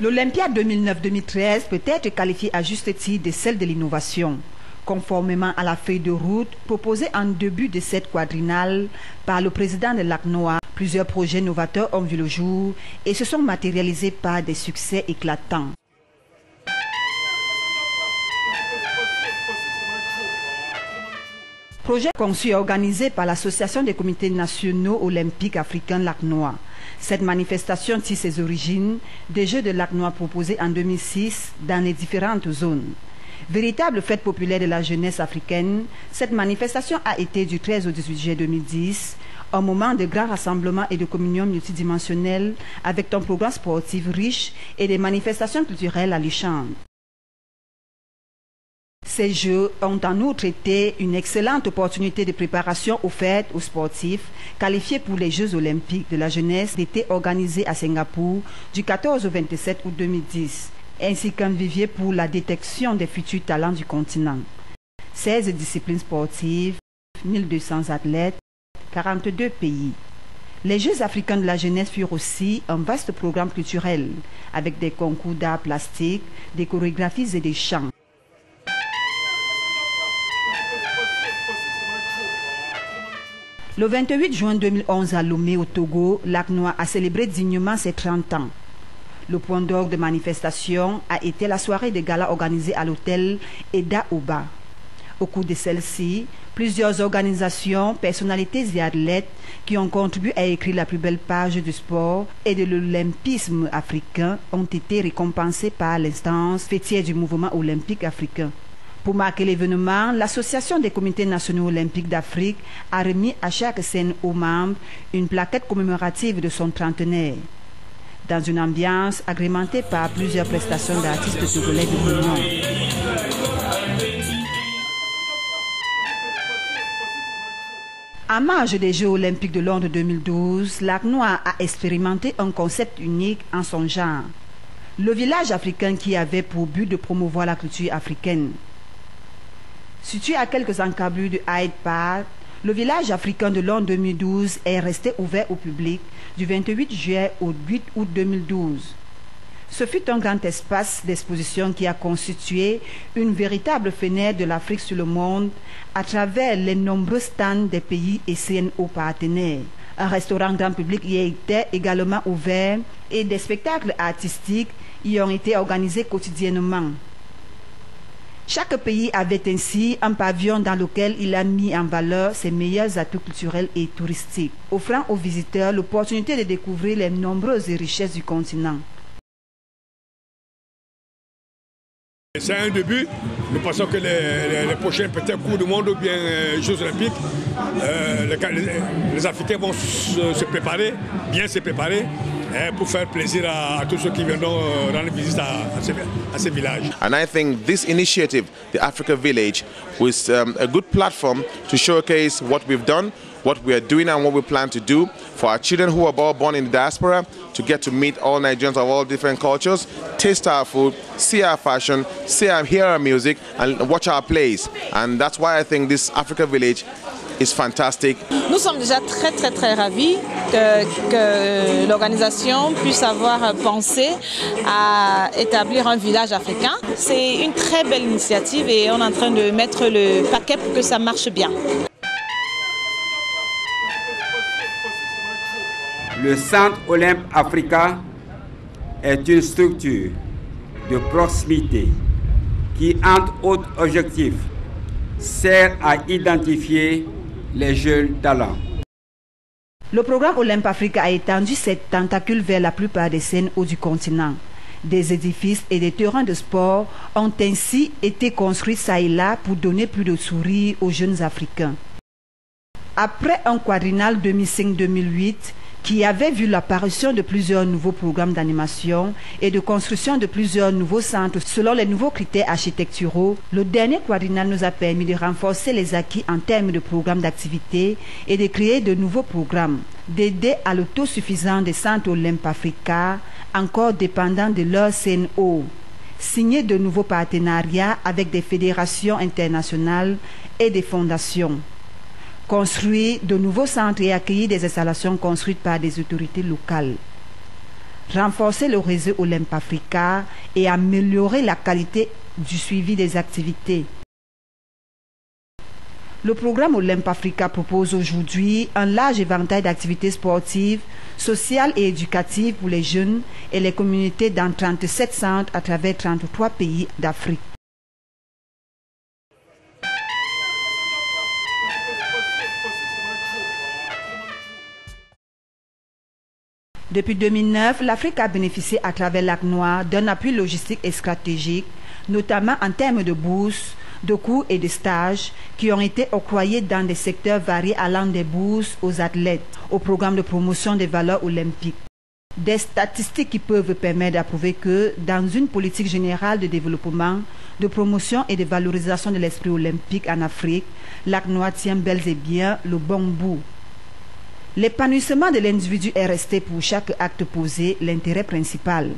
L'Olympiade 2009-2013 peut être qualifiée à juste titre de celle de l'innovation, conformément à la feuille de route proposée en début de cette quadriennale par le président de l'ACNOA. Plusieurs projets novateurs ont vu le jour et se sont matérialisés par des succès éclatants. Projet conçu et organisé par l'Association des comités nationaux olympiques africains l'ACNOA. Cette manifestation tire ses origines des Jeux de l'ACNOA proposés en 2006 dans les différentes zones. Véritable fête populaire de la jeunesse africaine, cette manifestation a été du 13 au 18 juillet 2010, un moment de grand rassemblement et de communion multidimensionnelle avec un programme sportif riche et des manifestations culturelles alléchantes. Ces Jeux ont en outre été une excellente opportunité de préparation offerte aux sportifs qualifiés pour les Jeux olympiques de la jeunesse d'été organisés à Singapour du 14 au 27 août 2010, ainsi qu'un vivier pour la détection des futurs talents du continent. 16 disciplines sportives, 1200 athlètes, 42 pays. Les Jeux africains de la jeunesse furent aussi un vaste programme culturel avec des concours d'art plastique, des chorégraphies et des chants. Le 28 juin 2011 à Lomé au Togo, l'ACNOA a célébré dignement ses 30 ans. Le point d'orgue de manifestation a été la soirée de gala organisée à l'hôtel Eda Oba. Au cours de celle-ci, plusieurs organisations, personnalités et athlètes qui ont contribué à écrire la plus belle page du sport et de l'olympisme africain ont été récompensés par l'instance fêtière du mouvement olympique africain. Pour marquer l'événement, l'Association des comités nationaux olympiques d'Afrique a remis à chaque CNO membre une plaquette commémorative de son trentenaire. Dans une ambiance agrémentée par plusieurs prestations d'artistes togolais de l'Union. En marge des Jeux olympiques de Londres 2012, l'ACNOA a expérimenté un concept unique en son genre. Le village africain qui avait pour but de promouvoir la culture africaine. Situé à quelques encablures de Hyde Park, le village africain de Londres 2012 est resté ouvert au public du 28 juillet au 8 août 2012. Ce fut un grand espace d'exposition qui a constitué une véritable fenêtre de l'Afrique sur le monde à travers les nombreux stands des pays et CNO partenaires. Un restaurant grand public y était également ouvert et des spectacles artistiques y ont été organisés quotidiennement. Chaque pays avait ainsi un pavillon dans lequel il a mis en valeur ses meilleurs atouts culturels et touristiques, offrant aux visiteurs l'opportunité de découvrir les nombreuses richesses du continent. C'est un début. Nous pensons que les prochains peut-être Coupes du Monde ou bien Jeux Olympiques, les Africains vont se préparer, bien se préparer, pour faire plaisir à tous ceux qui viendront rendre visite à ces villages. And I think this initiative, the Africa Village, was a good platform to showcase what we've done, what we are doing and what we plan to do for our children who are born in the diaspora to get to meet all Nigerians of all different cultures, taste our food, see our fashion, hear our music and watch our plays. And that's why I think this Africa Village is fantastic. Nous sommes déjà très ravis que l'organisation puisse avoir pensé à établir un village africain. C'est une très belle initiative et on est en train de mettre le paquet pour que ça marche bien. Le Centre Olympe Africa est une structure de proximité qui, entre autres objectifs, sert à identifier les jeunes talents. Le programme Olympe Africa a étendu ses tentacules vers la plupart des CNO du continent. Des édifices et des terrains de sport ont ainsi été construits çà et là pour donner plus de sourires aux jeunes Africains. Après un quadriennal 2005-2008, qui avait vu l'apparition de plusieurs nouveaux programmes d'animation et de construction de plusieurs nouveaux centres selon les nouveaux critères architecturaux, le dernier quadriennal nous a permis de renforcer les acquis en termes de programmes d'activité et de créer de nouveaux programmes, d'aider à l'autosuffisance des centres Olympe Africa, encore dépendants de leur CNO, signer de nouveaux partenariats avec des fédérations internationales et des fondations. construire de nouveaux centres et accueillir des installations construites par des autorités locales, renforcer le réseau Olympe Africa et améliorer la qualité du suivi des activités. Le programme Olympe Africa propose aujourd'hui un large éventail d'activités sportives, sociales et éducatives pour les jeunes et les communautés dans 37 centres à travers 33 pays d'Afrique. Depuis 2009, l'Afrique a bénéficié à travers Lac Noir d'un appui logistique et stratégique, notamment en termes de bourses, de cours et de stages qui ont été octroyés dans des secteurs variés allant des bourses aux athlètes, au programme de promotion des valeurs olympiques. Des statistiques qui peuvent permettre d'approuver que dans une politique générale de développement, de promotion et de valorisation de l'esprit olympique en Afrique, Lac Noir tient bel et bien le bon bout. L'épanouissement de l'individu est resté pour chaque acte posé l'intérêt principal.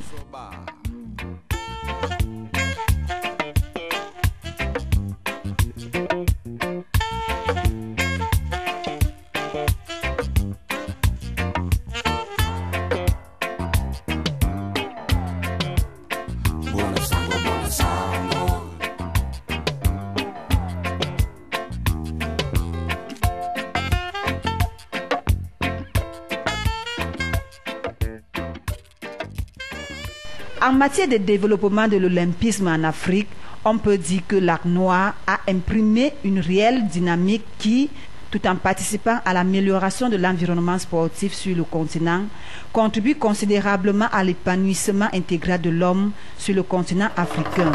En matière de développement de l'olympisme en Afrique, on peut dire que Lac Noir a imprimé une réelle dynamique qui, tout en participant à l'amélioration de l'environnement sportif sur le continent, contribue considérablement à l'épanouissement intégral de l'homme sur le continent africain.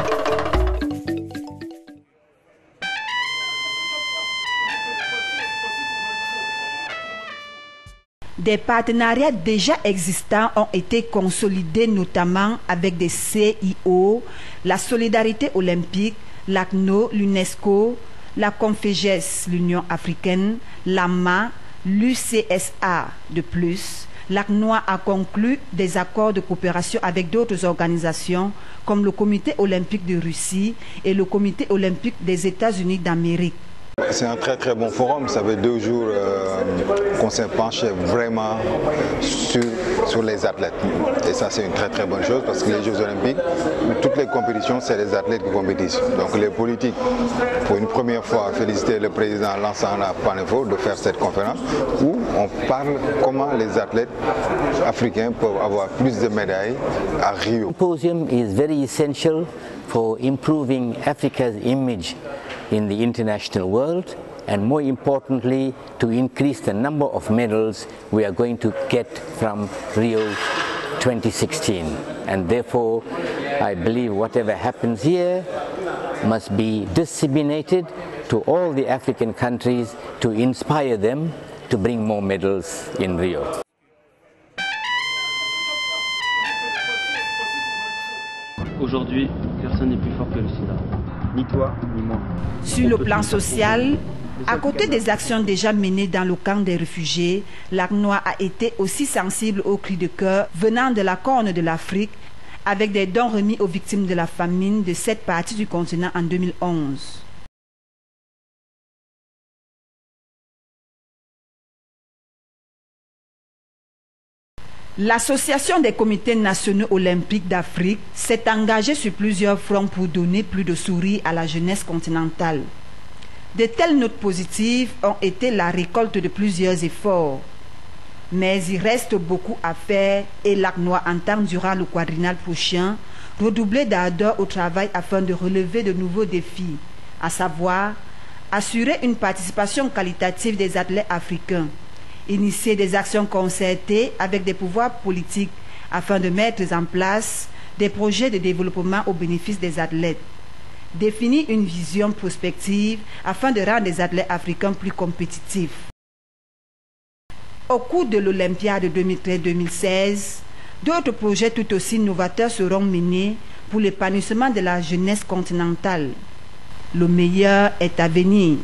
Des partenariats déjà existants ont été consolidés notamment avec des CIO, la Solidarité olympique, l'ACNO, l'UNESCO, la Conféges, l'Union africaine, l'AMA, l'UCSA. De plus, Lac Noir a conclu des accords de coopération avec d'autres organisations comme le Comité olympique de Russie et le Comité olympique des États-Unis d'Amérique. C'est un très très bon forum, ça fait 2 jours qu'on s'est penché vraiment sur les athlètes. Et ça c'est une très très bonne chose parce que les Jeux olympiques, toutes les compétitions, c'est les athlètes qui compétissent. Donc les politiques, pour une première fois, féliciter le président Lansana Panefo de faire cette conférence où on parle comment les athlètes africains peuvent avoir plus de médailles à Rio. The symposium is very essential for improving Africa's image in the international world, and more importantly to increase the number of medals we are going to get from Rio 2016. And therefore I believe whatever happens here must be disseminated to all the African countries to inspire them to bring more medals in Rio. Aujourd'hui, personne n'est plus fort que le sida. Ni toi, ni moi. Sur le plan social, à côté des actions déjà menées dans le camp des réfugiés, Lac Noir a été aussi sensible aux cris de cœur venant de la Corne de l'Afrique, avec des dons remis aux victimes de la famine de cette partie du continent en 2011. L'Association des comités nationaux olympiques d'Afrique s'est engagée sur plusieurs fronts pour donner plus de sourires à la jeunesse continentale. De telles notes positives ont été la récolte de plusieurs efforts. Mais il reste beaucoup à faire et Lac Noir entend durant le quadriennal prochain redoubler d'ardeur au travail afin de relever de nouveaux défis, à savoir assurer une participation qualitative des athlètes africains, initier des actions concertées avec des pouvoirs politiques afin de mettre en place des projets de développement au bénéfice des athlètes, définir une vision prospective afin de rendre les athlètes africains plus compétitifs. Au cours de l'Olympiade 2013-2016, d'autres projets tout aussi novateurs seront menés pour l'épanouissement de la jeunesse continentale. Le meilleur est à venir.